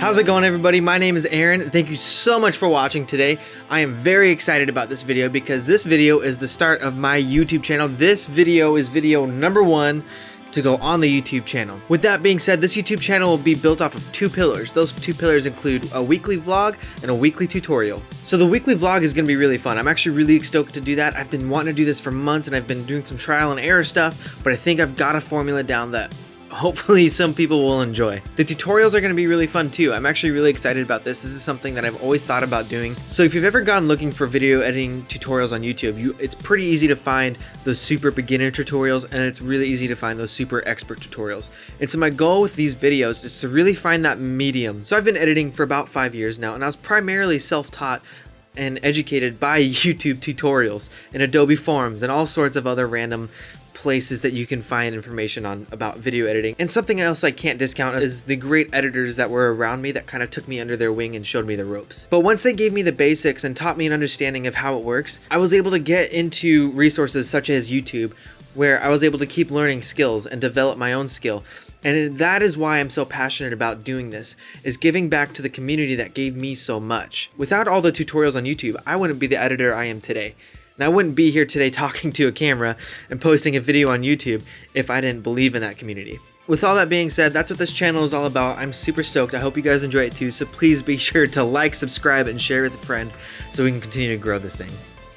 How's it going, everybody? My name is Aaron. Thank you so much for watching today. I am very excited about this video because this video is the start of my YouTube channel. This video is video number 1 to go on the YouTube channel. With that being said, this YouTube channel will be built off of 2 pillars. Those 2 pillars include a weekly vlog and a weekly tutorial. So the weekly vlog is going to be really fun. I'm actually really stoked to do that. I've been wanting to do this for months and I've been doing some trial and error stuff, but I think I've got a formula down that hopefully some people will enjoy. The tutorials are going to be really fun too. I'm actually really excited about this. This is something that I've always thought about doing. So if you've ever gone looking for video editing tutorials on YouTube, it's pretty easy to find those super beginner tutorials and it's really easy to find those super expert tutorials. And so my goal with these videos is to really find that medium. So I've been editing for about 5 years now and I was primarily self-taught and educated by YouTube tutorials and Adobe forums and all sorts of other random places that you can find information on about video editing. And something else I can't discount is the great editors that were around me that kind of took me under their wing and showed me the ropes. But once they gave me the basics and taught me an understanding of how it works, I was able to get into resources such as YouTube, where I was able to keep learning skills and develop my own skill. And that is why I'm so passionate about doing this, is giving back to the community that gave me so much. Without all the tutorials on YouTube, I wouldn't be the editor I am today. And I wouldn't be here today talking to a camera and posting a video on YouTube if I didn't believe in that community. With all that being said, that's what this channel is all about. I'm super stoked. I hope you guys enjoy it too. So please be sure to like, subscribe, and share with a friend so we can continue to grow this thing.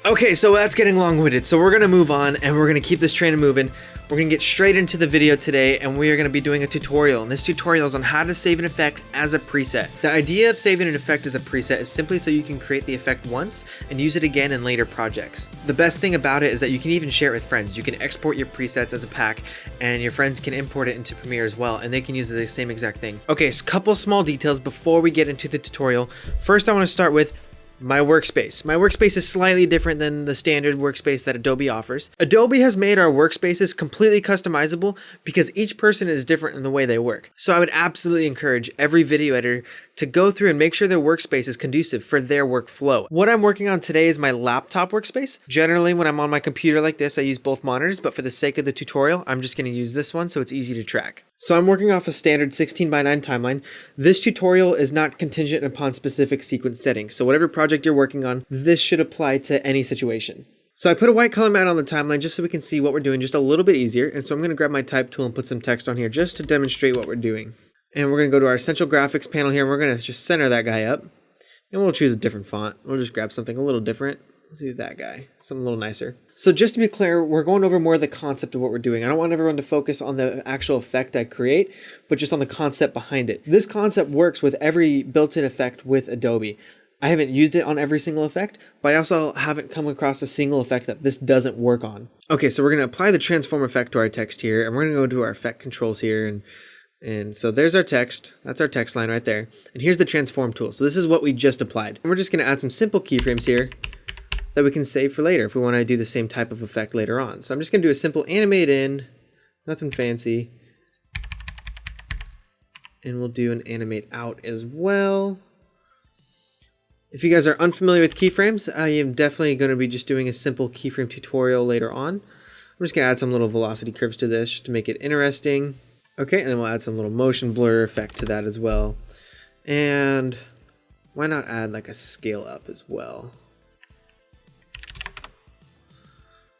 Okay, so that's getting long-winded. So we're going to move on and we're going to keep this train moving. We're going to get straight into the video today and we are going to be doing a tutorial. And this tutorial is on how to save an effect as a preset. The idea of saving an effect as a preset is simply so you can create the effect once and use it again in later projects. The best thing about it is that you can even share it with friends. You can export your presets as a pack and your friends can import it into Premiere as well and they can use the same exact thing. Okay, so a couple small details before we get into the tutorial. First, I want to start with my workspace. My workspace is slightly different than the standard workspace that Adobe offers. Adobe has made our workspaces completely customizable because each person is different in the way they work. So I would absolutely encourage every video editor to go through and make sure their workspace is conducive for their workflow. What I'm working on today is my laptop workspace. Generally, when I'm on my computer like this, I use both monitors, but for the sake of the tutorial, I'm just going to use this one so it's easy to track. So I'm working off a standard 16:9 timeline. This tutorial is not contingent upon specific sequence settings. So whatever project you're working on, this should apply to any situation. So I put a white color mat on the timeline just so we can see what we're doing just a little bit easier. And so I'm going to grab my type tool and put some text on here just to demonstrate what we're doing. And we're going to go to our essential graphics panel here and we're going to just center that guy up. And we'll choose a different font. We'll just grab something a little different. Let's do that guy, something a little nicer. So just to be clear, we're going over more of the concept of what we're doing. I don't want everyone to focus on the actual effect I create, but just on the concept behind it. This concept works with every built-in effect with Adobe. I haven't used it on every single effect, but I also haven't come across a single effect that this doesn't work on. Okay, so we're going to apply the transform effect to our text here, and we're going to go to our effect controls here, and so there's our text. That's our text line right there. And here's the transform tool. So this is what we just applied. And we're just going to add some simple keyframes here that we can save for later if we want to do the same type of effect later on. So I'm just going to do a simple animate in, nothing fancy. And we'll do an animate out as well. If you guys are unfamiliar with keyframes, I am definitely going to be just doing a simple keyframe tutorial later on. I'm just going to add some little velocity curves to this just to make it interesting. Okay, and then we'll add some little motion blur effect to that as well. And why not add like a scale up as well?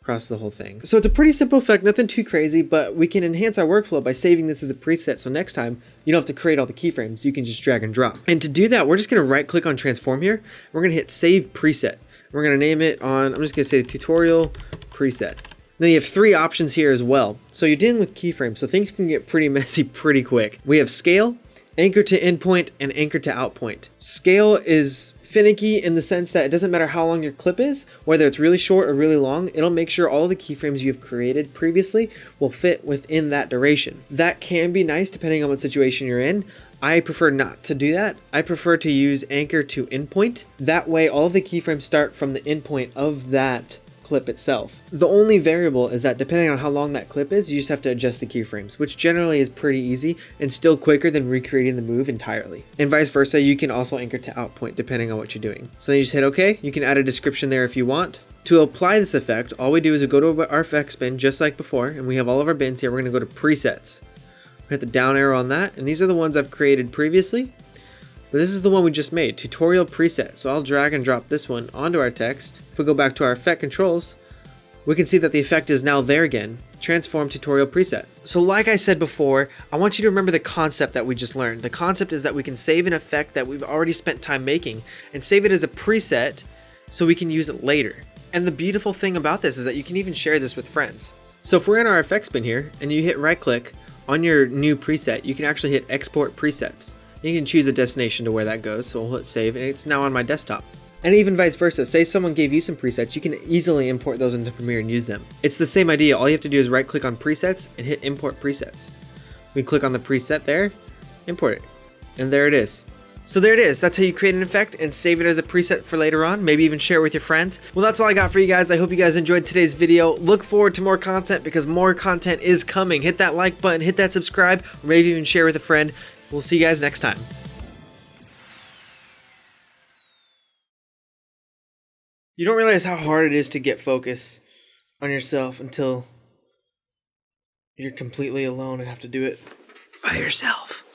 Across the whole thing. So it's a pretty simple effect, nothing too crazy, but we can enhance our workflow by saving this as a preset. So next time you don't have to create all the keyframes, you can just drag and drop. And to do that, we're just going to right click on transform here. We're going to hit save preset. We're going to name it on, I'm just going to say tutorial preset. Then you have 3 options here as well. So you're dealing with keyframes, so things can get pretty messy pretty quick. We have scale, anchor to endpoint, and anchor to outpoint. Scale is finicky in the sense that it doesn't matter how long your clip is, whether it's really short or really long, it'll make sure all the keyframes you've created previously will fit within that duration. That can be nice depending on what situation you're in. I prefer not to do that. I prefer to use anchor to endpoint. That way all the keyframes start from the endpoint of that clip itself. The only variable is that depending on how long that clip is, you just have to adjust the keyframes, which generally is pretty easy and still quicker than recreating the move entirely. And vice versa, you can also anchor to outpoint depending on what you're doing. So then you just hit OK. You can add a description there if you want. To apply this effect, all we do is we go to our effects bin just like before, and we have all of our bins here. We're going to go to presets. Hit the down arrow on that, and these are the ones I've created previously. But this is the one we just made, tutorial preset. So I'll drag and drop this one onto our text. If we go back to our effect controls, we can see that the effect is now there again. Transform tutorial preset. So like I said before, I want you to remember the concept that we just learned. The concept is that we can save an effect that we've already spent time making and save it as a preset so we can use it later. And the beautiful thing about this is that you can even share this with friends. So if we're in our effects bin here and you hit right click on your new preset, you can actually hit export presets. You can choose a destination to where that goes, so we'll hit save and it's now on my desktop. And even vice versa, say someone gave you some presets, you can easily import those into Premiere and use them. It's the same idea, all you have to do is right click on presets and hit import presets. We click on the preset there, import it, and there it is. So there it is, that's how you create an effect and save it as a preset for later on, maybe even share it with your friends. Well, that's all I got for you guys. I hope you guys enjoyed today's video. Look forward to more content because more content is coming. Hit that like button, hit that subscribe, or maybe even share with a friend. We'll see you guys next time. You don't realize how hard it is to get focus on yourself until you're completely alone and have to do it by yourself.